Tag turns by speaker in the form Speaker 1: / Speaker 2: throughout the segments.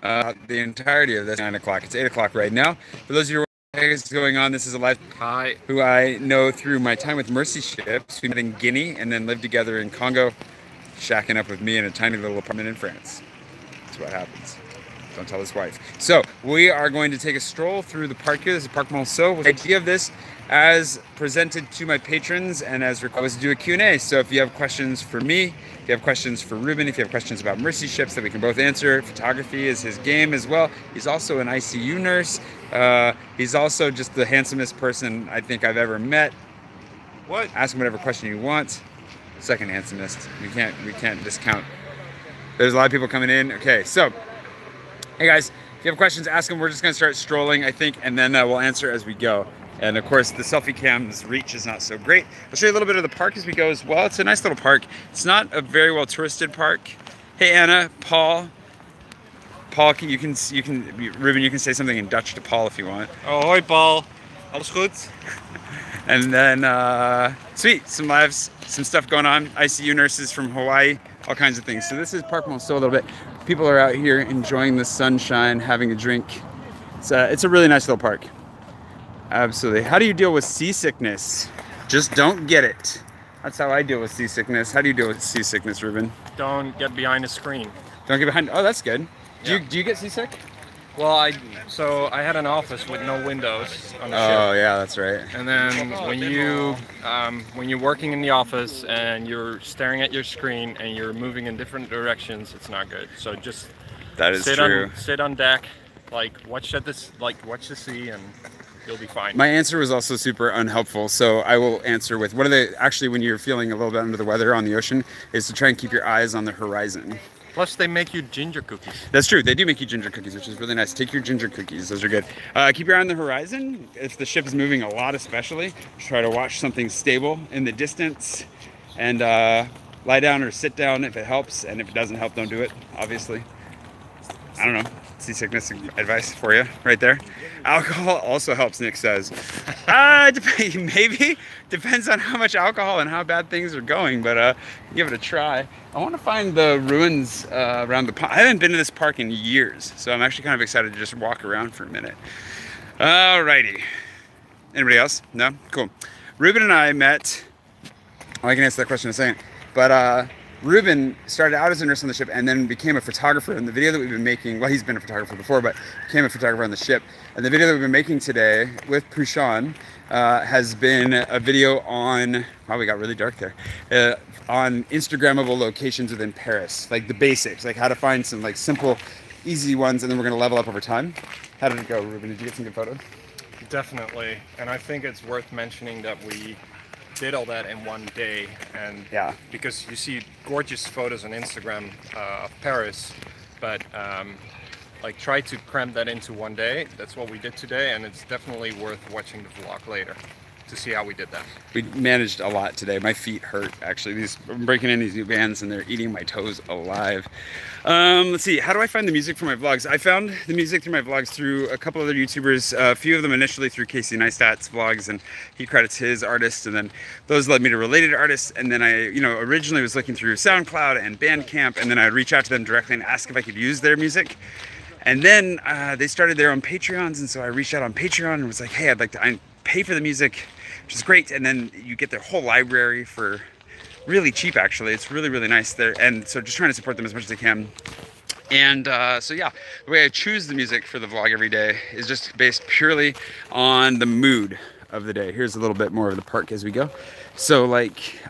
Speaker 1: the entirety of this 9 o'clock. It's 8 o'clock right now. For those of you who are what's going on, this is a live
Speaker 2: Hi.
Speaker 1: who I know through my time with Mercy Ships. We met in Guinea and then lived together in Congo, shacking up with me in a tiny little apartment in France. That's what happens. Don't tell his wife. So we are going to take a stroll through the park here. This is Parc Monceau. The idea of this, as presented to my patrons and as requested, was to do a Q&A. So if you have questions for me, if you have questions for Ruben, if you have questions about Mercy Ships that we can both answer, photography is his game as well. He's also an ICU nurse. He's also just the handsomest person I think I've ever met.
Speaker 2: What?
Speaker 1: Ask him whatever question you want. Second handsomest. We can't discount. There's a lot of people coming in. Okay, so hey guys, if you have questions, ask them. We're just gonna start strolling, I think, and then we'll answer as we go. And of course, the selfie cam's reach is not so great. I'll show you a little bit of the park as we go as well. It's a nice little park. It's not a very well touristed park. Hey Anna, Paul, Ruben, you can say something in Dutch to Paul if you want.
Speaker 2: Oh, hoi Paul. Alles goed?
Speaker 1: And then, sweet, some lives, some stuff going on. ICU nurses from Hawaii, all kinds of things. So this is Parc Monceau a little bit. People are out here enjoying the sunshine, having a drink. It's a really nice little park. Absolutely. How do you deal with seasickness? Just don't get it. That's how I deal with seasickness. How do you deal with seasickness, Ruben?
Speaker 2: Don't get behind the screen.
Speaker 1: Don't get behind. Oh, that's good.
Speaker 2: Yeah.
Speaker 1: Do you get seasick?
Speaker 2: Well, I had an office with no windows on the ship.
Speaker 1: Oh yeah, that's right.
Speaker 2: And then when you're working in the office and you're staring at your screen and you're moving in different directions, it's not good. So just sit on deck, watch the sea, and you'll be fine.
Speaker 1: My answer was also super unhelpful, so I will answer with actually when you're feeling a little bit under the weather on the ocean, is to try and keep your eyes on the horizon.
Speaker 2: Plus, they make you ginger cookies.
Speaker 1: That's true. They do make you ginger cookies, which is really nice. Take your ginger cookies. Those are good. Keep your eye on the horizon. If the ship is moving a lot especially, try to watch something stable in the distance. And lie down or sit down if it helps. And if it doesn't help, don't do it, obviously. I don't know. Seasickness advice for you right there. Alcohol also helps, Nick says. Maybe. Depends on how much alcohol and how bad things are going, but give it a try. I want to find the ruins around the pond. I haven't been to this park in years, so I'm actually kind of excited to just walk around for a minute. Alrighty. Anybody else? No? Cool. Ruben and I met, I can answer that question in a second, but Ruben started out as a nurse on the ship and then became a photographer. And the video that we've been making, well, he's been a photographer before, but became a photographer on the ship. And the video that we've been making today with Pullman has been a video on, wow, we got really dark there, on Instagrammable locations within Paris, like the basics, like how to find some simple, easy ones, and then we're gonna level up over time. How did it go, Ruben? Did you get some good photos?
Speaker 2: Definitely, and I think it's worth mentioning that we did all that in one day, and
Speaker 1: yeah,
Speaker 2: because you see gorgeous photos on Instagram of Paris, but try to cram that into one day. That's what we did today, and it's definitely worth watching the vlog later to see how we did that.
Speaker 1: We managed a lot today. My feet hurt, actually. I'm breaking in these new bands and they're eating my toes alive. Let's see, how do I find the music for my vlogs? I found the music through my vlogs through a couple other YouTubers, a few of them initially through Casey Neistat's vlogs, and he credits his artists, and then those led me to related artists, and then I, originally was looking through SoundCloud and Bandcamp, and then I'd reach out to them directly and ask if I could use their music. And then they started their own Patreons, and so I reached out on Patreon and was like, hey, I'd like to pay for the music, which is great, and then you get their whole library for really cheap, actually. It's really, really nice there, and so just trying to support them as much as I can. And so yeah, the way I choose the music for the vlog every day is just based purely on the mood of the day. Here's a little bit more of the park as we go. So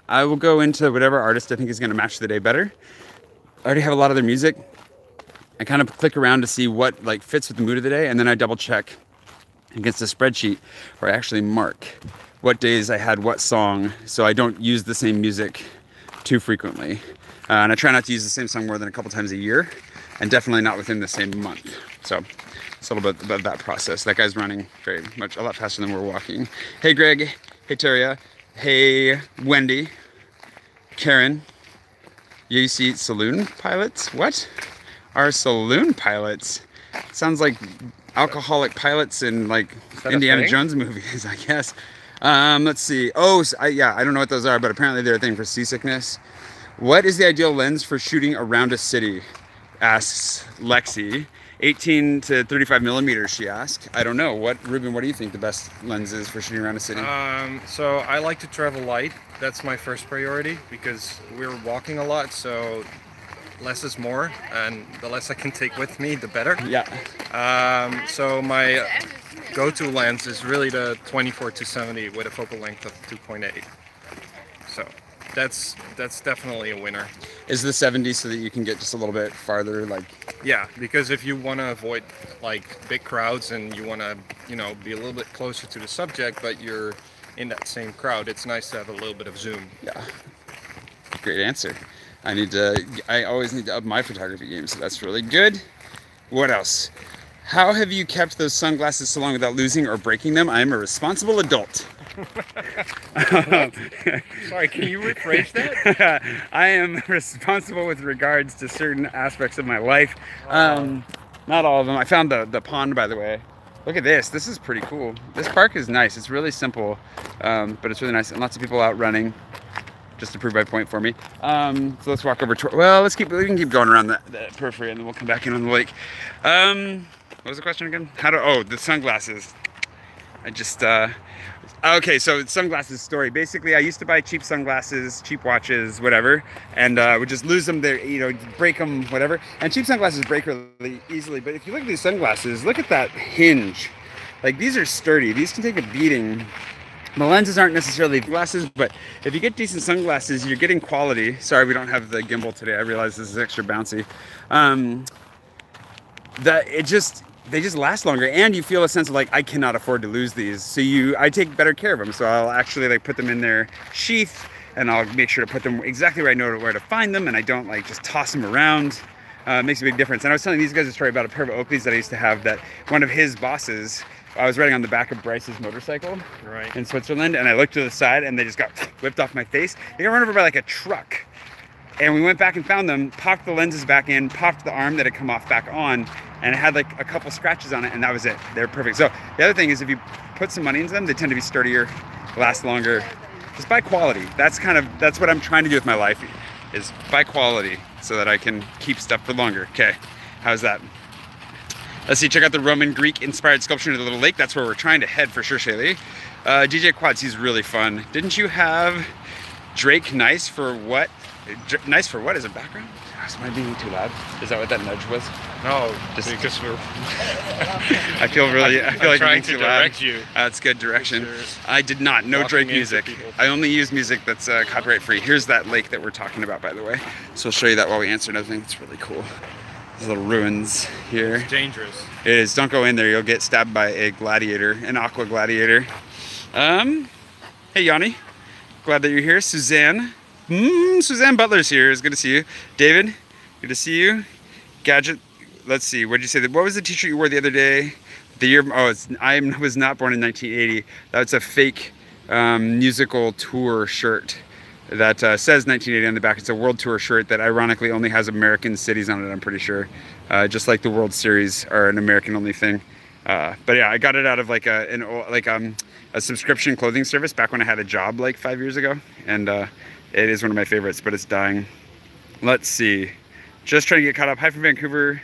Speaker 1: I will go into whatever artist I think is gonna match the day better. I already have a lot of their music. I kind of click around to see what fits with the mood of the day, and then I double check against a spreadsheet where I actually mark what days I had what song, so I don't use the same music too frequently. And I try not to use the same song more than a couple times a year, and definitely not within the same month. So it's a little bit about that process. That guy's running a lot faster than we're walking. Hey Greg, hey Teria, hey Wendy, Karen. You see saloon pilots? What? Are saloon pilots? Sounds like alcoholic pilots in Indiana Jones movies, I guess. Let's see. Oh, yeah, I don't know what those are, but apparently they're a thing for seasickness. What is the ideal lens for shooting around a city? Asks Lexi. 18 to 35 millimeters, she asked. I don't know. Ruben, what do you think the best lens is for shooting around a city?
Speaker 2: So I like to travel light. That's my first priority because we're walking a lot, so less is more, and the less I can take with me, the better.
Speaker 1: Yeah.
Speaker 2: So my go-to lens is really the 24-70 with a focal length of 2.8. So that's definitely a winner.
Speaker 1: Is the 70 so that you can get just a little bit farther, like?
Speaker 2: Yeah, because if you want to avoid like big crowds and you want to, you know, be a little bit closer to the subject, but you're in that same crowd, it's nice to have a little bit of zoom.
Speaker 1: Yeah. Great answer. I always need to up my photography game, so that's really good. What else? How have you kept those sunglasses so long without losing or breaking them? I am a responsible adult.
Speaker 2: Sorry, can you rephrase that?
Speaker 1: I am responsible with regards to certain aspects of my life. Not all of them. I found the pond, by the way. Look at this. This is pretty cool. This park is nice. It's really simple, but it's really nice. And lots of people out running, just to prove my point for me. So let's walk over to, well, we can keep going around the periphery and then we'll come back in on the lake. What was the question again? The sunglasses. Okay, so sunglasses story. Basically, I used to buy cheap sunglasses, cheap watches, whatever, and would just lose them there, you know, break them, whatever. And cheap sunglasses break really easily, but if you look at these sunglasses, look at that hinge. Like, these are sturdy. These can take a beating. The lenses aren't necessarily glasses, but if you get decent sunglasses, you're getting quality. Sorry, we don't have the gimbal today. I realize this is extra bouncy. They just last longer, and you feel a sense of like, I cannot afford to lose these. So I take better care of them. So I'll actually like put them in their sheath, and I'll make sure to put them exactly where I know where to find them, and I don't like just toss them around. It makes a big difference. And I was telling these guys a story about a pair of Oakleys that I used to have that one of his bosses, I was riding on the back of Bryce's motorcycle in Switzerland, and I looked to the side and they just got whipped off my face. They got run over by like a truck. And we went back and found them, popped the lenses back in, popped the arm that had come off back on, and it had like a couple scratches on it, and that was it. They're perfect. So the other thing is if you put some money into them, they tend to be sturdier, last longer. Just buy quality. That's what I'm trying to do with my life, is buy quality so that I can keep stuff for longer. Okay, how's that? Let's see, check out the Roman Greek-inspired sculpture in the little lake. That's where we're trying to head for sure, Shaylee. DJ Quads, he's really fun. Didn't you have Drake Nice for What? Nice for What is a background? Am I being too loud? Is that what that nudge was?
Speaker 2: No, just because we're.
Speaker 1: I feel like
Speaker 2: I'm
Speaker 1: being
Speaker 2: too
Speaker 1: loud.
Speaker 2: Direct you.
Speaker 1: That's good direction.
Speaker 2: Sure.
Speaker 1: I did not. No Drake music.
Speaker 2: People.
Speaker 1: I only use music that's copyright free. Here's that lake that we're talking about, by the way. So I'll show you that while we answer another thing. It's really cool. There's little ruins here.
Speaker 2: It's dangerous.
Speaker 1: It is. Don't go in there. You'll get stabbed by a gladiator, an aqua gladiator. Hey Yanni, glad that you're here. Suzanne. Suzanne Butler's here. It's good to see you. David, good to see you. Gadget, let's see. What did you say? What was the t-shirt you wore the other day? The year, I was not born in 1980. That's a fake musical tour shirt that says 1980 on the back. It's a world tour shirt that ironically only has American cities on it, I'm pretty sure. Just like the World Series are an American only thing. But yeah, I got it out of like a subscription clothing service back when I had a job like 5 years ago. And it is one of my favorites, but it's dying. Let's see. Just trying to get caught up. Hi from Vancouver.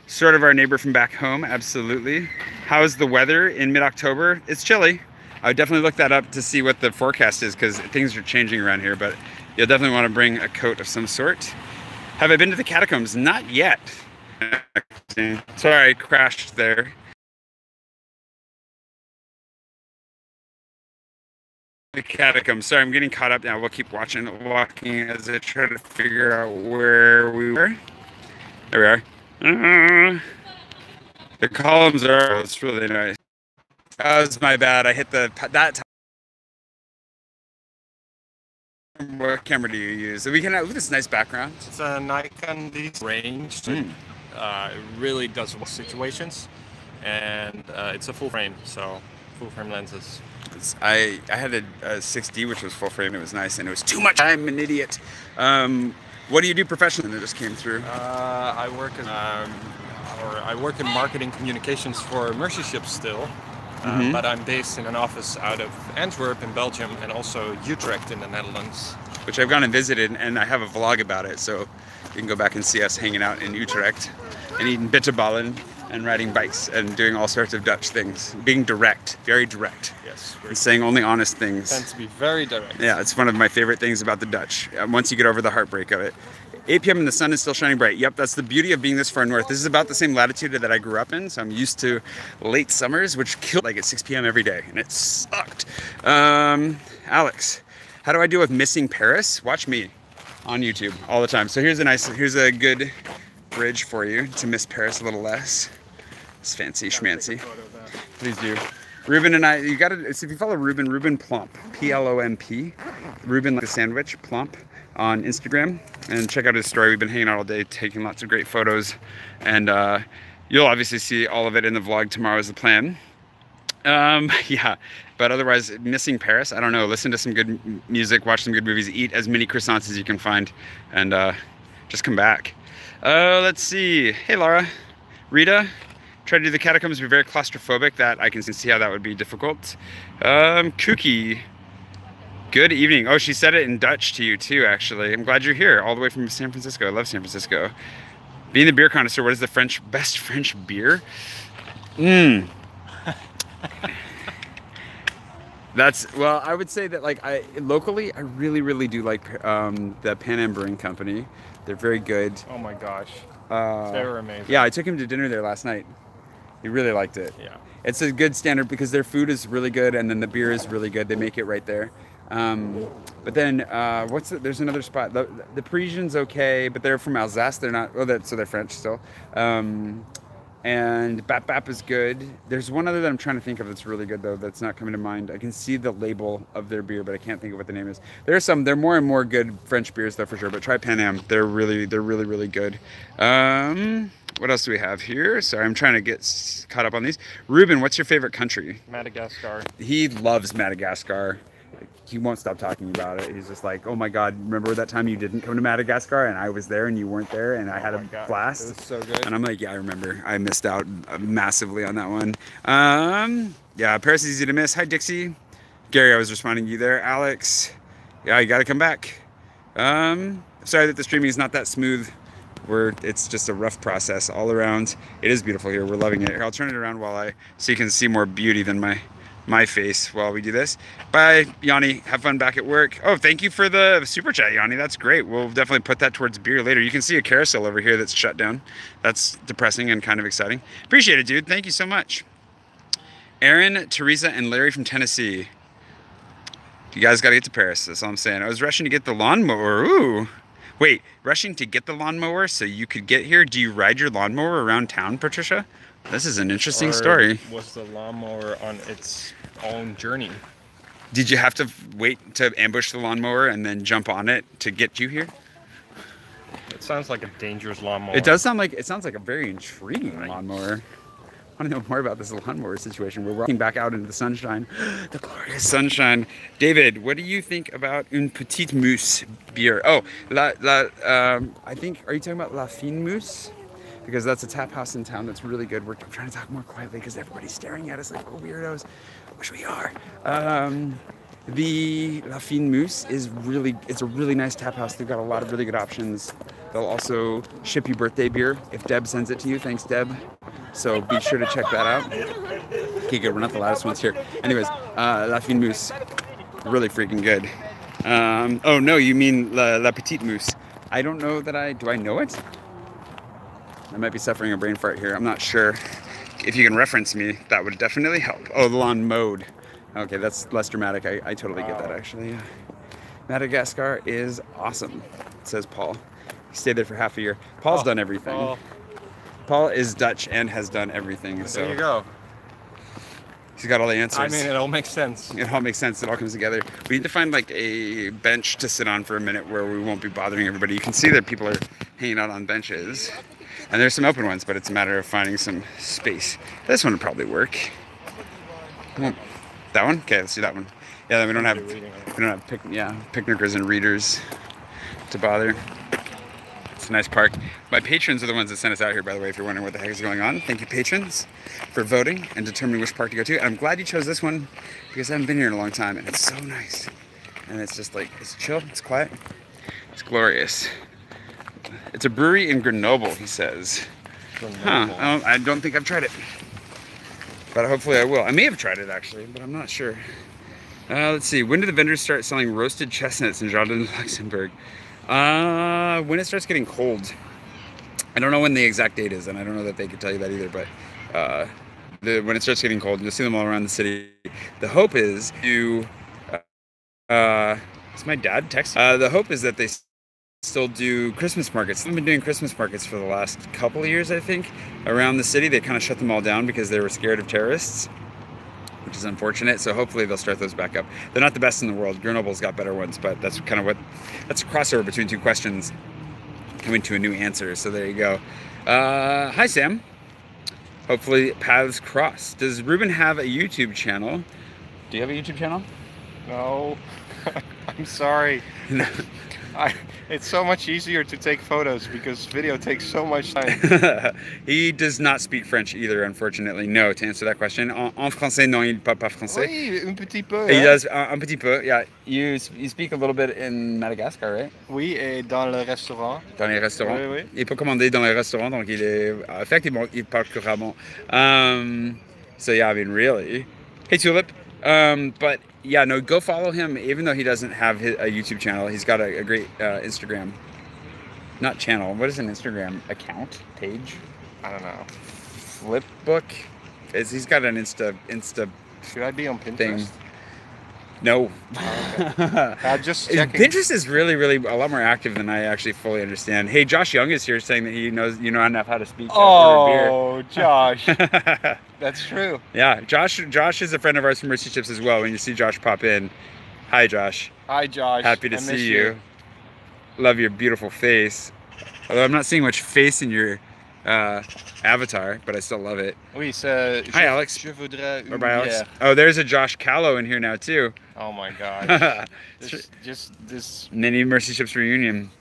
Speaker 1: Sort of our neighbor from back home, absolutely. How's the weather in mid-October? It's chilly. I would definitely look that up to see what the forecast is because things are changing around here, but you'll definitely want to bring a coat of some sort. Have I been to the catacombs? Not yet. Sorry, I crashed there. The catacombs. Sorry, I'm getting caught up now. We'll keep walking as I try to figure out where we were. There we are. The columns are. It's really nice. That was my bad. I hit that time. What camera do you use? So we can have this nice background.
Speaker 2: It's a Nikon D range. It really does well situations, and it's a full frame, so full frame lenses.
Speaker 1: I had a 6D, which was full frame. It was nice, and it was too much. I'm an idiot. What do you do professionally? That just came through.
Speaker 2: I work in marketing communications for Mercy Ships still, but I'm based in an office out of Antwerp in Belgium and also Utrecht in the Netherlands.
Speaker 1: Which I've gone and visited, and I have a vlog about it, so you can go back and see us hanging out in Utrecht and eating bitterballen. and riding bikes and doing all sorts of Dutch things. Being direct, very direct.
Speaker 2: Yes.
Speaker 1: And saying only honest things.
Speaker 2: Tends to be very direct.
Speaker 1: Yeah, it's one of my favorite things about the Dutch. Once you get over the heartbreak of it. 8 p.m. and the sun is still shining bright. Yep, that's the beauty of being this far north. This is about the same latitude that I grew up in, so I'm used to late summers, which killed like at 6 p.m. every day, and it sucked. Alex, how do I deal with missing Paris? Watch me on YouTube all the time. So here's a good bridge for you to miss Paris a little less. It's fancy schmancy. Please do. Ruben and I, you gotta, if you follow Ruben Plump, P-L-O-M-P, Ruben like a sandwich, Plump, on Instagram, and check out his story. We've been hanging out all day, taking lots of great photos, and you'll obviously see all of it in the vlog tomorrow is the plan. Yeah, but otherwise, missing Paris, I don't know, listen to some good music, watch some good movies, eat as many croissants as you can find, and just come back. Let's see, hey Laura, Rita, try to do the catacombs, be very claustrophobic, that I can see how that would be difficult. Kooky, good evening. Oh, she said it in Dutch to you too, actually. I'm glad you're here, all the way from San Francisco. I love San Francisco. Being the beer connoisseur, what is the best French beer? Well, I would say that like locally, I really do like the Pan Am Brewing Company. They're very good.
Speaker 2: Oh my gosh, they were amazing.
Speaker 1: Yeah, I took him to dinner there last night. He really liked it.
Speaker 2: Yeah.
Speaker 1: It's a good standard because their food is really good and then the beer is really good. They make it right there. But then there's another spot. The Parisian's okay, but they're from Alsace. They're not. So they're French still. And Bap is good. There's one other that I'm trying to think of that's really good though. That's not coming to mind. I can see the label of their beer, but I can't think of what the name is. They're more and more good French beers though for sure. But try Pan Am. They're really good. What else do we have here? Sorry, I'm trying to get caught up on these. Ruben, what's your favorite country?
Speaker 2: Madagascar.
Speaker 1: He loves Madagascar. He won't stop talking about it. He's just like, oh my God, remember that time you didn't come to Madagascar and I was there and you weren't there and I had a blast?
Speaker 2: It was so good.
Speaker 1: And I'm like, yeah, I remember. I missed out massively on that one. Yeah, Paris is easy to miss. Hi, Dixie. Gary, I was responding to you there. Alex, yeah, you got to come back. Sorry that the streaming is not that smooth. It's just a rough process all around. It is beautiful here. We're loving it. Here, I'll turn it around so you can see more beauty than my face while we do this. Bye, Yanni. Have fun back at work. Oh, thank you for the super chat, Yanni. That's great. We'll definitely put that towards beer later. You can see a carousel over here that's shut down. That's depressing and kind of exciting. Appreciate it, dude. Thank you so much. Aaron, Teresa, and Larry from Tennessee. You guys got to get to Paris. That's all I'm saying. I was rushing to get the lawnmower. Ooh. Wait, rushing to get the lawnmower so you could get here? Do you ride your lawnmower around town, Patricia? This is an interesting story.
Speaker 2: Was the lawnmower on its own journey?
Speaker 1: Did you have to wait to ambush the lawnmower and then jump on it to get you here?
Speaker 2: It sounds like a dangerous lawnmower.
Speaker 1: It sounds like a very intriguing lawnmower. I want to know more about this lawnmower situation. We're walking back out into the sunshine. The glorious sunshine. David, what do you think about Une Petite Mousse beer? Oh, I think, are you talking about La Fine Mousse? Because that's a tap house in town that's really good. I'm trying to talk more quietly because everybody's staring at us like we're weirdos, which we are. The La Fine Mousse it's a really nice tap house. They've got a lot of really good options. They'll also ship you birthday beer if Deb sends it to you. Thanks, Deb. So be sure to check that out. Okay, good. We're not the loudest ones here. Anyways, La Fine Mousse, really freaking good. Oh no, you mean La Petite Mousse. I don't know that do I know it? I might be suffering a brain fart here. I'm not sure. If you can reference me, that would definitely help. Oh, the lawn mowed. Okay, that's less dramatic. I totally get that, actually. Yeah. Madagascar is awesome, says Paul. He stayed there for half a year. Paul's done everything. Paul is Dutch and has done everything. So
Speaker 2: there you go.
Speaker 1: He's got all the answers.
Speaker 2: I mean, it all makes sense.
Speaker 1: It all makes sense. It all comes together. We need to find like a bench to sit on for a minute where we won't be bothering everybody. You can see that people are hanging out on benches. And there's some open ones, but it's a matter of finding some space. This one would probably work. That one? Okay, let's do that one. Yeah, we don't have picnickers and readers to bother. It's a nice park. My patrons are the ones that sent us out here, by the way, if you're wondering what the heck is going on. Thank you, patrons, for voting and determining which park to go to. And I'm glad you chose this one because I haven't been here in a long time, and it's so nice. And it's just like, it's chill, it's quiet, it's glorious. It's a brewery in Grenoble, he says. Huh, I don't think I've tried it. But hopefully I will. I may have tried it actually, but I'm not sure. Let's see, when do the vendors start selling roasted chestnuts in Jardin, Luxembourg? When it starts getting cold. I don't know when the exact date is, and I don't know that they could tell you that either, but when it starts getting cold, you'll see them all around the city. The hope is to, is my dad texting? The hope is that they still do Christmas markets. They've been doing Christmas markets for the last couple of years, I think, around the city. They kind of shut them all down because they were scared of terrorists, which is unfortunate. So hopefully they'll start those back up. They're not the best in the world. Grenoble's got better ones, but that's kind of that's a crossover between two questions coming to a new answer. So there you go. Hi, Sam. Hopefully paths cross. Does Ruben have a YouTube channel? Do you have a YouTube channel?
Speaker 2: No. I'm sorry. It's so much easier to take photos because video takes so much time.
Speaker 1: He does not speak French either, unfortunately. No, to answer that question. En français, non, il parle pas français.
Speaker 2: Oui, un petit peu.
Speaker 1: He does, un petit peu, yeah. You speak a little bit in Madagascar, right?
Speaker 2: Oui, et dans le restaurant.
Speaker 1: Dans les restaurants?
Speaker 2: Oui, oui.
Speaker 1: Il peut commander dans les restaurants, donc il est... Effectivement, il parle couramment. So yeah, I mean, really. Hey, Tulip. But yeah, no, go follow him, even though he doesn't have a YouTube channel. He's got a great Instagram, not channel. What is an Instagram account page?
Speaker 2: I don't know.
Speaker 1: Flipbook? He's got an Insta
Speaker 2: Should I be on Pinterest?
Speaker 1: thing. No.
Speaker 2: Okay. Just checking.
Speaker 1: Pinterest is really, really a lot more active than I actually fully understand. Hey, Josh Young is here saying that he knows enough how to speak.
Speaker 2: Oh, Josh. That's true.
Speaker 1: Yeah, Josh is a friend of ours from Mercy Chips as well. When you see Josh pop in, hi, Josh.
Speaker 2: Hi, Josh.
Speaker 1: Happy to see you. Love your beautiful face. Although I'm not seeing much face in your avatar, but I still love it.
Speaker 2: Oui, hi,
Speaker 1: Alex.
Speaker 2: Je voudrais une
Speaker 1: Alex. Oh, there's a Josh Callow in here now too.
Speaker 2: Oh my gosh. this
Speaker 1: mini Mercy Chips reunion.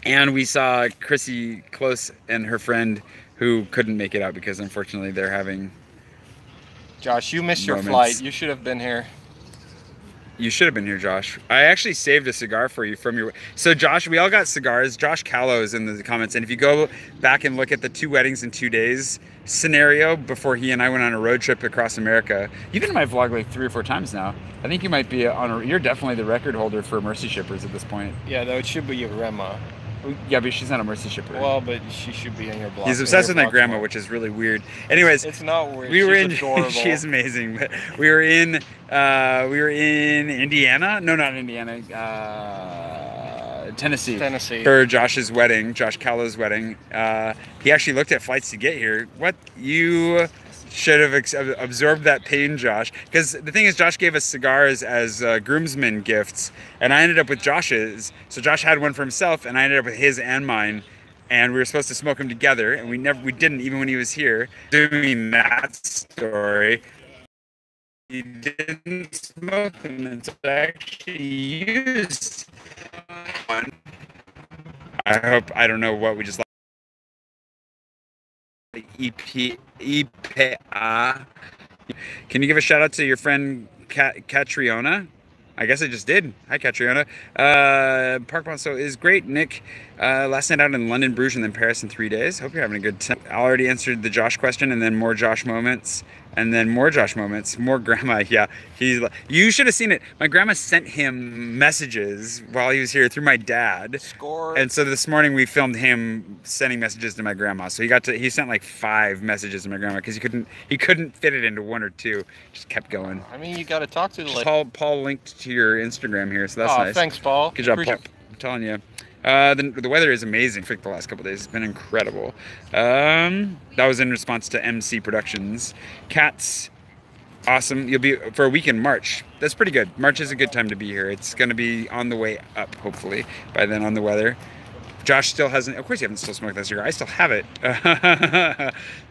Speaker 1: And we saw Chrissy Close and her friend who couldn't make it out because unfortunately they're having...
Speaker 2: Josh, you missed your flight. You should have been here.
Speaker 1: You should have been here, Josh. I actually saved a cigar for you from your... So Josh, we all got cigars. Josh Callow is in the comments. And if you go back and look at the 2 weddings in 2 days scenario before he and I went on a road trip across America. You've been in my vlog like 3 or 4 times now. I think you might be you're definitely the record holder for Mercy Shippers at this point.
Speaker 2: Yeah, though it should be your grandma.
Speaker 1: Yeah, but she's not a Mercy Shipper.
Speaker 2: Well, but she should be in your blog.
Speaker 1: He's obsessed with my grandma, which is really weird. Anyways,
Speaker 2: it's not weird.
Speaker 1: She's adorable. She's amazing. But we were in Indiana. No, not Indiana. Tennessee. For Josh's wedding, Josh Callow's wedding. He actually looked at flights to get here. What you should have absorbed that pain, Josh. Because the thing is, Josh gave us cigars as groomsmen gifts, and I ended up with Josh's. So Josh had one for himself, and I ended up with his and mine. And we were supposed to smoke them together, and we didn't, even when he was here. Doing that story, he didn't smoke them until I actually used one. I don't know what we just. EPA. Can you give a shout out to your friend Catriona? I guess I just did. Hi, Catriona. Parc Monceau is great. Nick, last night out in London, Bruges, and then Paris in 3 days. Hope you're having a good time. I already answered the Josh question, and then more Josh moments. And then more Josh moments, more grandma. Yeah, you should have seen it. My grandma sent him messages while he was here through my dad.
Speaker 2: Score.
Speaker 1: And so this morning we filmed him sending messages to my grandma. So he sent like 5 messages to my grandma because he couldn't fit it into 1 or 2. Just kept going.
Speaker 2: I mean, you got to talk to the lady.
Speaker 1: Paul linked to your Instagram here, so that's nice.
Speaker 2: Thanks, Paul.
Speaker 1: Good job, Paul. I'm telling you. The weather is amazing for the last couple of days. It's been incredible. That was in response to MC Productions. Cats, awesome. You'll be for a week in March. That's pretty good. March is a good time to be here. It's going to be on the way up, hopefully, by then on the weather. Josh still hasn't, of course you haven't still smoked that cigar. I still have it.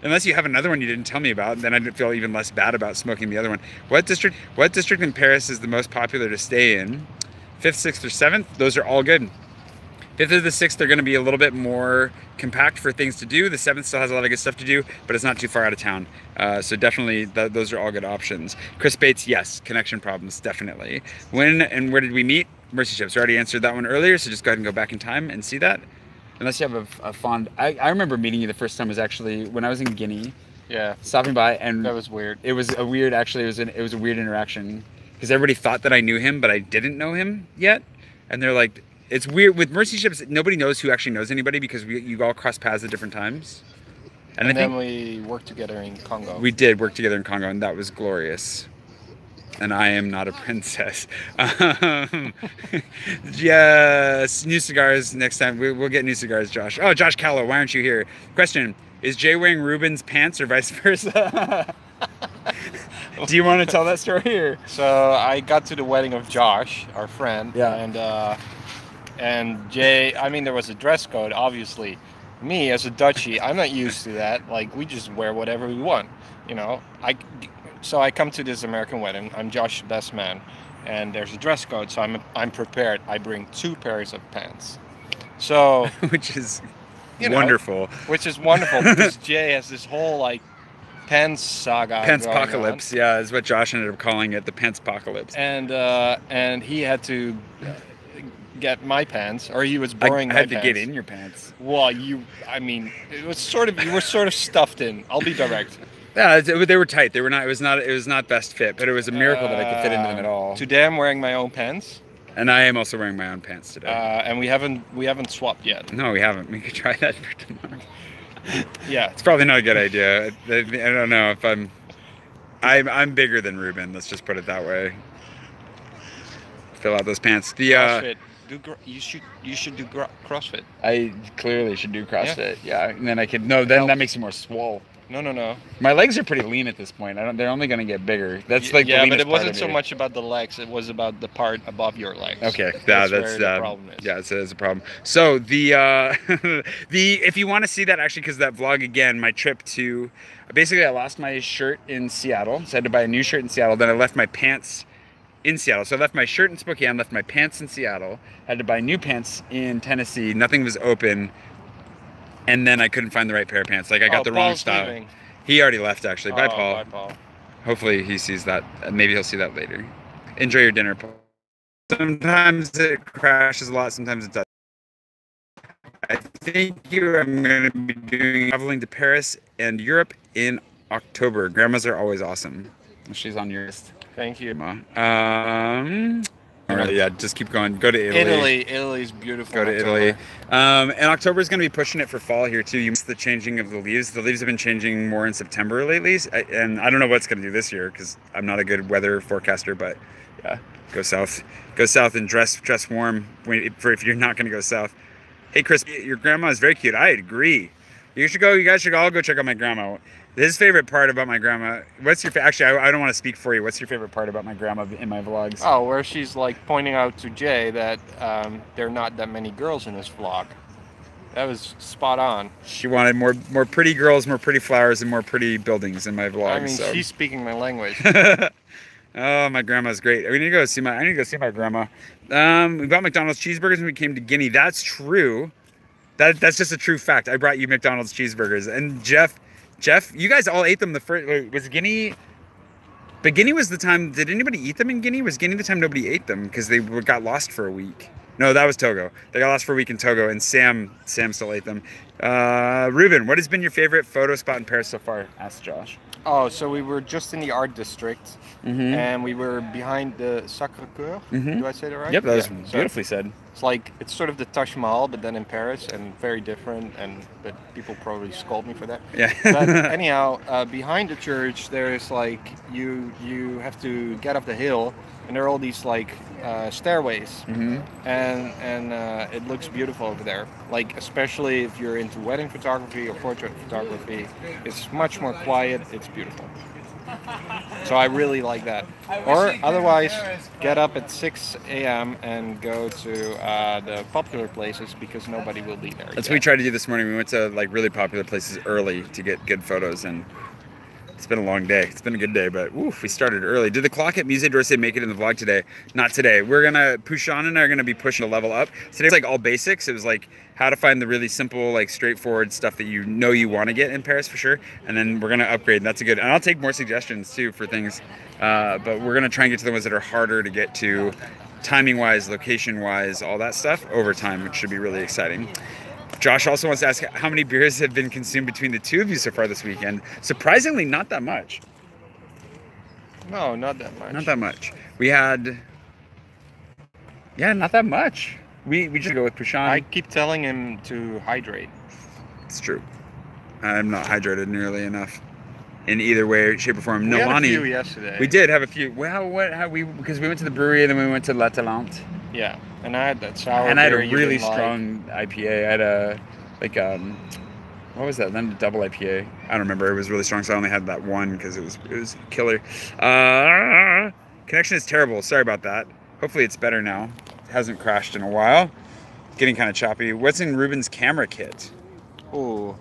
Speaker 1: Unless you have another one you didn't tell me about, then I'd feel even less bad about smoking the other one. What district in Paris is the most popular to stay in? 5th, 6th, or 7th? Those are all good. 5th or the 6th are going to be a little bit more compact for things to do. The 7th still has a lot of good stuff to do, but it's not too far out of town. So definitely those are all good options. Chris Bates, yes. Connection problems, definitely. When and where did we meet? Mercy Chips. I already answered that one earlier, so just go ahead and go back in time and see that. unless you have a fond. I remember meeting you the first time was actually when I was in Guinea.
Speaker 2: Yeah.
Speaker 1: Stopping by, and
Speaker 2: that was weird.
Speaker 1: It was a weird, actually, it was a weird interaction because everybody thought that I knew him, but I didn't know him yet. And they're like, it's weird with mercy ships. Nobody knows who actually knows anybody because you all cross paths at different times.
Speaker 2: And then we worked together in Congo.
Speaker 1: We did work together in Congo, and that was glorious. And I am not a princess. Yes, new cigars next time. We'll get new cigars, Josh. Oh, Josh Callow, why aren't you here? Question. Is Jay wearing Ruben's pants or vice versa? Do you want to tell that story? Or?
Speaker 2: So I got to the wedding of Josh, our friend.
Speaker 1: Yeah.
Speaker 2: And Jay, I mean, there was a dress code, obviously. Me, as a Dutchie, I'm not used to that. Like, we just wear whatever we want, you know? So I come to this American wedding. I'm Josh's best man. And there's a dress code, so I'm prepared. I bring 2 pairs of pants. So...
Speaker 1: Which is... wonderful.
Speaker 2: Which is wonderful because Jay has this whole like pants saga.
Speaker 1: Pants-pocalypse, yeah, is what Josh ended up calling it, the pants-pocalypse.
Speaker 2: And he had to get my pants, or he was borrowing my pants.
Speaker 1: I had to get in your pants.
Speaker 2: Well, I mean, it was sort of, you were sort of stuffed in. I'll be direct.
Speaker 1: Yeah, they were tight. They were not. It was not best fit, but it was a miracle that I could fit into them at all.
Speaker 2: Today I'm wearing my own pants.
Speaker 1: And I am also wearing my own pants today.
Speaker 2: And we haven't swapped yet.
Speaker 1: No, we haven't. We could try that for tomorrow.
Speaker 2: Yeah,
Speaker 1: it's probably not a good idea. I don't know if I'm bigger than Ruben. Let's just put it that way. Fill out those pants. The
Speaker 2: CrossFit. You should do CrossFit.
Speaker 1: I clearly should do CrossFit. Yeah, and then I could. No, then that makes you more swole.
Speaker 2: No.
Speaker 1: My legs are pretty lean at this point. They're only going to get bigger. That's like
Speaker 2: yeah,
Speaker 1: the
Speaker 2: but it wasn't so much about the legs. It was about the part above your legs.
Speaker 1: Okay, that's where the problem is. Yeah, it's a problem. So if you want to see that actually, because that vlog again, my trip to basically I lost my shirt in Seattle, so I had to buy a new shirt in Seattle. Then I left my pants in Seattle. So I left my shirt in Spokane, left my pants in Seattle. Had to buy new pants in Tennessee. Nothing was open. And then I couldn't find the right pair of pants. Like I got the wrong style. Leaving. He already left actually. Bye, Paul.
Speaker 2: Bye, Paul.
Speaker 1: Hopefully he sees that. Maybe he'll see that later. Enjoy your dinner, Paul. Sometimes it crashes a lot. Sometimes it does. I think I'm going to be traveling to Paris and Europe in October. Grandmas are always awesome. She's on your list.
Speaker 2: Thank you.
Speaker 1: Yeah, just keep going. Go to Italy.
Speaker 2: Italy's beautiful.
Speaker 1: Go to Italy. And October is going to be pushing it for fall here too. You missed the changing of the leaves. The leaves have been changing more in September lately, and I don't know what's going to do this year because I'm not a good weather forecaster. But yeah, go south and dress warm if you're not going to go south. Hey Chris, your grandma is very cute. I agree. You guys should all go check out my grandma. His favorite part about my grandma, actually, I don't want to speak for you. What's your favorite part about my grandma in my vlogs?
Speaker 2: Oh, where she's like pointing out to Jay that there are not that many girls in this vlog. That was spot on.
Speaker 1: She wanted more pretty girls, more pretty flowers, and more pretty buildings in my vlog.
Speaker 2: I mean, she's speaking my language.
Speaker 1: Oh, my grandma's great. I need to go see my grandma. We bought McDonald's cheeseburgers when we came to Guinea. That's true. That's just a true fact. I brought you McDonald's cheeseburgers, and Jeff, you guys all ate them the first. Wait, was Guinea? But Guinea was the time. Did anybody eat them in Guinea? Was Guinea the time nobody ate them because they got lost for a week? No, that was Togo. They got lost for a week in Togo, and Sam still ate them. Ruben, what has been your favorite photo spot in Paris so far? Asked Josh.
Speaker 2: Oh, so we were just in the art district, and we were behind the Sacré-Cœur. Do I say that right?
Speaker 1: Yep, that was beautifully said.
Speaker 2: It's sort of the Taj Mahal, but then in Paris, and very different. But people probably scold me for that.
Speaker 1: Yeah.
Speaker 2: But anyhow, behind the church, there is like you have to get up the hill, and there are all these like stairways, and it looks beautiful over there. Like especially if you're into wedding photography or portrait photography, it's much more quiet. It's beautiful. So I really like that. Or otherwise, get up at 6 a.m. and go to the popular places because nobody will be there.
Speaker 1: That's what we tried to do this morning. We went to like really popular places early to get good photos, and it's been a long day. It's been a good day, but oof, we started early. Did the clock at Musée d'Orsay make it in the vlog today? Not today. Pushan and I are gonna be pushing a level up. Today's like all basics. It was like how to find the really simple, like straightforward stuff that you know you want to get in Paris for sure. And then we're gonna upgrade. And that's a good. And I'll take more suggestions too for things. But we're gonna try and get to the ones that are harder to get to, timing-wise, location-wise, all that stuff over time, which should be really exciting. Josh also wants to ask how many beers have been consumed between the two of you so far this weekend. Surprisingly, not that much.
Speaker 2: No, not that much.
Speaker 1: Not that much. We had, yeah, not that much. We just go with Prashant.
Speaker 2: I keep telling him to hydrate.
Speaker 1: It's true. I'm not hydrated nearly enough in either way, shape, or form.
Speaker 2: We
Speaker 1: Nolani,
Speaker 2: had a few yesterday.
Speaker 1: We did have a few. Well, because we went to the brewery and then we went to La Talente.
Speaker 2: Yeah, and I had that sour.
Speaker 1: And I had a really strong IPA. I had a what was that? Then a double IPA. I don't remember. It was really strong, so I only had that one because it was killer. Connection is terrible. Sorry about that. Hopefully it's better now. It hasn't crashed in a while. Getting kind of choppy. What's in Ruben's camera kit?
Speaker 2: Oh,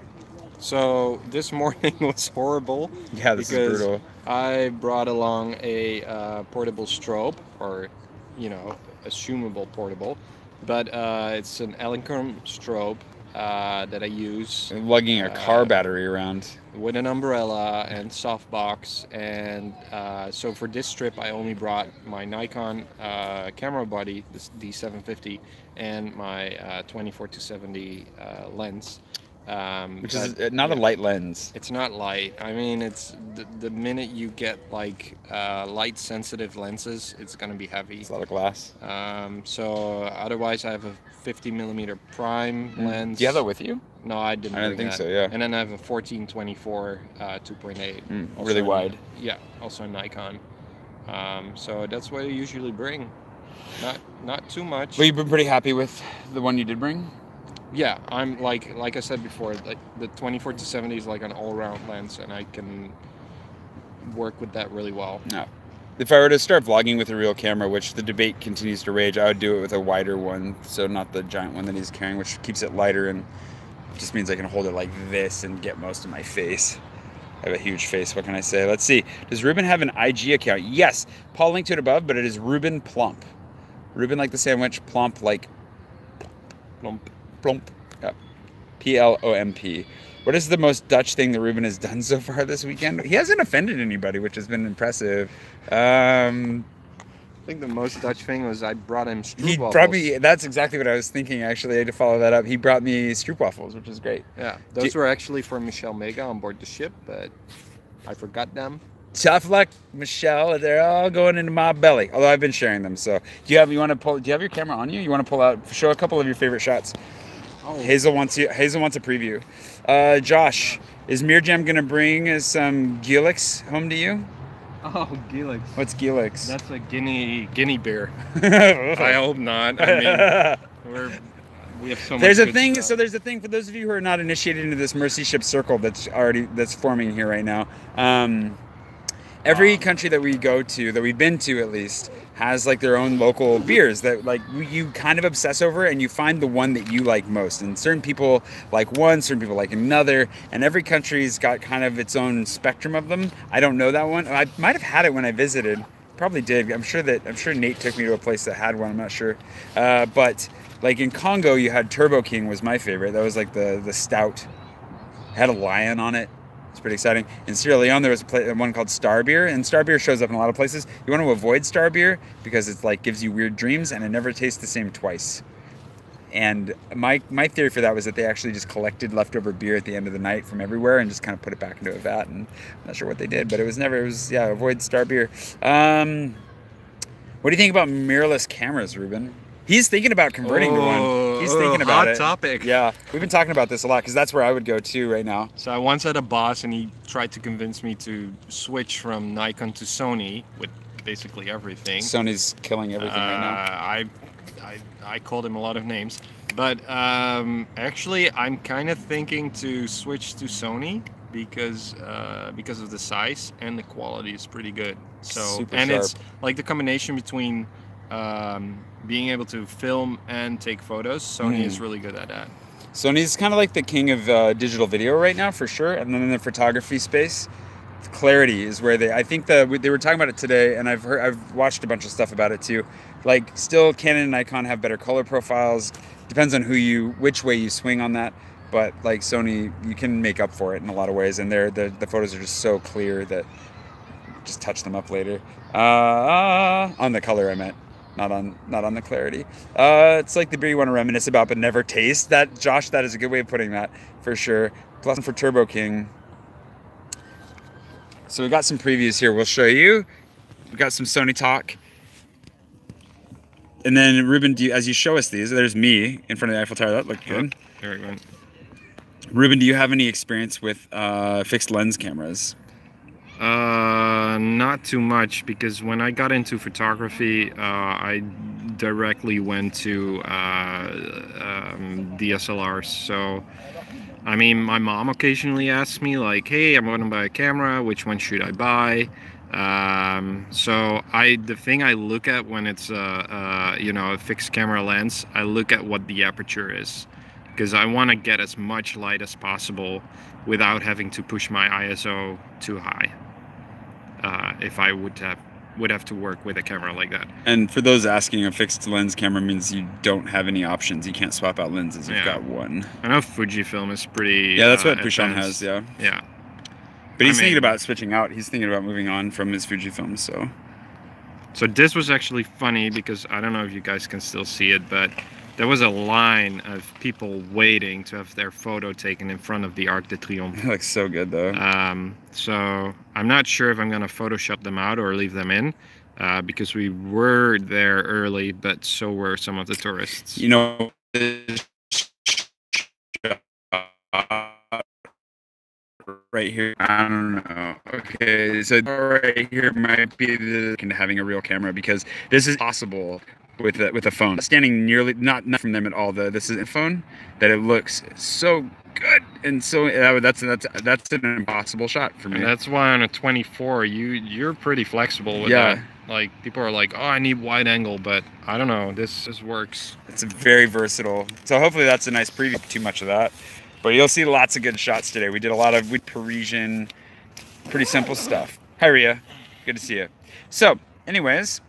Speaker 2: so this morning was horrible.
Speaker 1: Yeah, this is brutal.
Speaker 2: I brought along a portable strobe, or assumable portable, but it's an Elinchrom strobe that I use.
Speaker 1: And lugging a car battery around.
Speaker 2: With an umbrella and softbox, and so for this trip I only brought my Nikon camera body, this D750, and my 24-70 lens.
Speaker 1: Which is not a light lens.
Speaker 2: It's not light. I mean, it's the minute you get like light sensitive lenses, it's gonna be heavy.
Speaker 1: It's a lot of glass.
Speaker 2: So otherwise I have a 50mm prime lens.
Speaker 1: Do you have that with you?
Speaker 2: No, I didn't.
Speaker 1: I didn't think so. Yeah.
Speaker 2: And then I have a 14-24 2.8.
Speaker 1: Really wide.
Speaker 2: Yeah, also a Nikon. So that's what I usually bring. Not too much.
Speaker 1: But you've been pretty happy with the one you did bring?
Speaker 2: Yeah, I'm like I said before, like the 24-70 is like an all-round lens, and I can work with that really well.
Speaker 1: No. If I were to start vlogging with a real camera, which the debate continues to rage, I would do it with a wider one, so not the giant one that he's carrying, which keeps it lighter and just means I can hold it like this and get most of my face. I have a huge face, what can I say? Let's see. Does Ruben have an IG account? Yes. Paul linked to it above, but it is Ruben Plump. Ruben like the sandwich, plump like plump. Plump. Yeah. P-L-O-M-P. What is the most Dutch thing that Ruben has done so far this weekend? He hasn't offended anybody, which has been impressive.
Speaker 2: I think the most Dutch thing was I brought him stroopwafels.
Speaker 1: That's exactly what I was thinking, actually. I had to follow that up. He brought me stroopwafels, which is great.
Speaker 2: Yeah, those were actually for Michelle Mega on board the ship, but I forgot them.
Speaker 1: Tough luck, Michelle. They're all going into my belly. Although I've been sharing them. So do you have your camera on you? You want to pull out, show a couple of your favorite shots? Oh. Hazel wants a preview. Josh, is Mirjam gonna bring some Gilix home to you?
Speaker 2: Oh, Gilix.
Speaker 1: What's Gilix?
Speaker 2: That's a guinea beer. I hope not. I mean, we have so much.
Speaker 1: There's a thing. So there's a thing for those of you who are not initiated into this Mercy Ship circle that's forming here right now. Every country that we go to, that we've been to at least, has like their own local beers that like you kind of obsess over, and you find the one that you like most. And certain people like one, certain people like another, and every country's got kind of its own spectrum of them. I don't know that one. I might have had it when I visited. Probably did. I'm sure Nate took me to a place that had one. I'm not sure. But like in Congo, you had Turbo King was my favorite. That was like the stout. It had a lion on it. It's pretty exciting. In Sierra Leone, there was one called Star Beer, and Star Beer shows up in a lot of places. You want to avoid Star Beer because it's like gives you weird dreams, and it never tastes the same twice. And my theory for that was that they actually just collected leftover beer at the end of the night from everywhere and just kind of put it back into a vat. And I'm not sure what they did, but avoid Star Beer. What do you think about mirrorless cameras, Ruben? He's thinking about converting to one. He's thinking about it.
Speaker 2: Hot topic.
Speaker 1: Yeah, we've been talking about this a lot because that's where I would go to right now.
Speaker 2: So I once had a boss, and he tried to convince me to switch from Nikon to Sony with basically everything.
Speaker 1: Sony's killing everything right
Speaker 2: now. I called him a lot of names, but actually I'm kind of thinking to switch to Sony because of the size and the quality is pretty good. So
Speaker 1: super sharp.
Speaker 2: It's like the combination between being able to film and take photos. Sony is really good at that.
Speaker 1: Sony's kind of like the king of digital video right now, for sure. And then in the photography space, clarity is where I think they were talking about it today, and I've watched a bunch of stuff about it too. Like, still Canon and Nikon have better color profiles. Depends on which way you swing on that. But like Sony, you can make up for it in a lot of ways, and the photos are just so clear that just touch them up later. On the color, I meant. not on the clarity. It's like the beer you want to reminisce about but never taste. That, Josh, that is a good way of putting that for sure. Plus for Turbo King. So we got some previews here. We'll show you. We got some Sony talk. And then Ruben, as you show us these, there's me in front of the Eiffel Tower. That looked good.
Speaker 2: Very good.
Speaker 1: Ruben, do you have any experience with fixed lens cameras?
Speaker 2: Not too much, because when I got into photography, I directly went to DSLRs. So, I mean, my mom occasionally asks me like, "Hey, I'm going to buy a camera. Which one should I buy?" So the thing I look at when it's you know, a fixed camera lens, I look at what the aperture is, because I want to get as much light as possible without having to push my ISO too high. If I would have to work with a camera like that.
Speaker 1: And for those asking, a fixed lens camera means you don't have any options. You can't swap out lenses. You've got one.
Speaker 2: I know Fujifilm is pretty.
Speaker 1: Yeah, that's what Pushon has. Yeah.
Speaker 2: Yeah.
Speaker 1: But he's thinking about switching out. He's thinking about moving on from his Fujifilm.
Speaker 2: So this was actually funny, because I don't know if you guys can still see it, but there was a line of people waiting to have their photo taken in front of the Arc de Triomphe.
Speaker 1: It looks so good, though.
Speaker 2: So I'm not sure if I'm going to Photoshop them out or leave them in, because we were there early, but so were some of the tourists.
Speaker 1: You know, right here, I don't know. Okay, so right here might be having a real camera, because this is possible with a phone. Standing nearly not from them at all. This is a phone that it looks so good, and so that's an impossible shot for me.
Speaker 2: And that's why on a 24 you're pretty flexible with that. Like, people are like, "Oh, I need wide angle," but I don't know. This works.
Speaker 1: It's very versatile. So hopefully that's a nice preview. Too much of that, but you'll see lots of good shots today. We did a lot of Parisian, pretty simple stuff. Hi, Ria. Good to see you. So, anyways,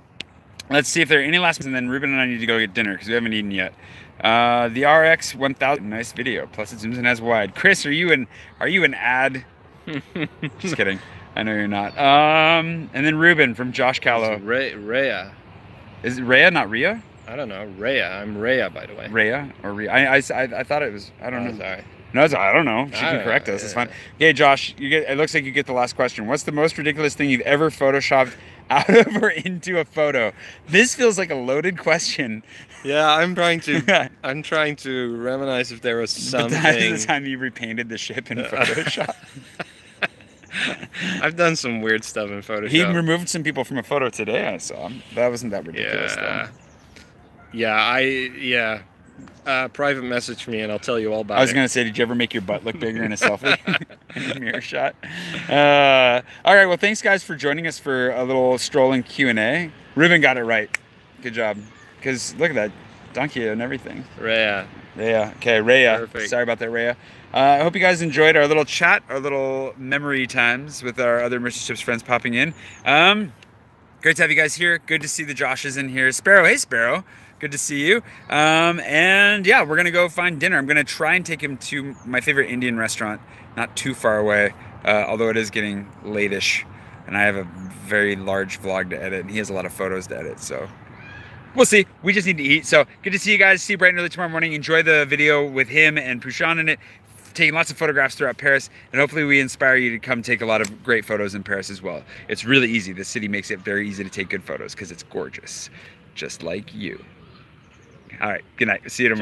Speaker 1: let's see if there are any last ones, and then Ruben and I need to go get dinner because we haven't eaten yet. The RX 1000, nice video. Plus it zooms in as wide. Chris, are you an ad? Just kidding. I know you're not. And then Ruben from Josh Callow.
Speaker 2: Rhea.
Speaker 1: Is it Rhea, not Ria?
Speaker 2: I don't know. Rhea. I'm Rhea, by the way.
Speaker 1: Rhea or Ria? I thought it was. I don't know.
Speaker 2: Sorry.
Speaker 1: No, I don't know. She can correct us. It's fine. Okay, Josh, it looks like you get the last question. What's the most ridiculous thing you've ever photoshopped out of or into a photo? This feels like a loaded question.
Speaker 2: Yeah, I'm trying to reminisce if there was something.
Speaker 1: But the time you repainted the ship in Photoshop.
Speaker 2: I've done some weird stuff in Photoshop.
Speaker 1: He removed some people from a photo today, I saw. That wasn't that ridiculous, though.
Speaker 2: Yeah, private message me and I'll tell you all about it.
Speaker 1: I was going to say, did you ever make your butt look bigger in a selfie? In a mirror shot? All right, well, thanks, guys, for joining us for a little strolling Q&A. Ruben got it right. Good job. Because look at that. Donkey and everything.
Speaker 2: Rhea.
Speaker 1: Yeah. Okay, Rhea.
Speaker 2: Perfect.
Speaker 1: Sorry about that, Rhea. I hope you guys enjoyed our little chat, our little memory times with our other Mercy Chips friends popping in. Great to have you guys here. Good to see the Joshes in here. Sparrow, hey Sparrow. Good to see you. And yeah, we're gonna go find dinner. I'm gonna try and take him to my favorite Indian restaurant, not too far away, although it is getting late-ish, and I have a very large vlog to edit, and he has a lot of photos to edit, so we'll see. We just need to eat. So good to see you guys. See you bright and early tomorrow morning. Enjoy the video with him and Pushon in it, taking lots of photographs throughout Paris, and hopefully we inspire you to come take a lot of great photos in Paris as well. It's really easy. The city makes it very easy to take good photos because it's gorgeous, just like you. All right, good night. See you tomorrow.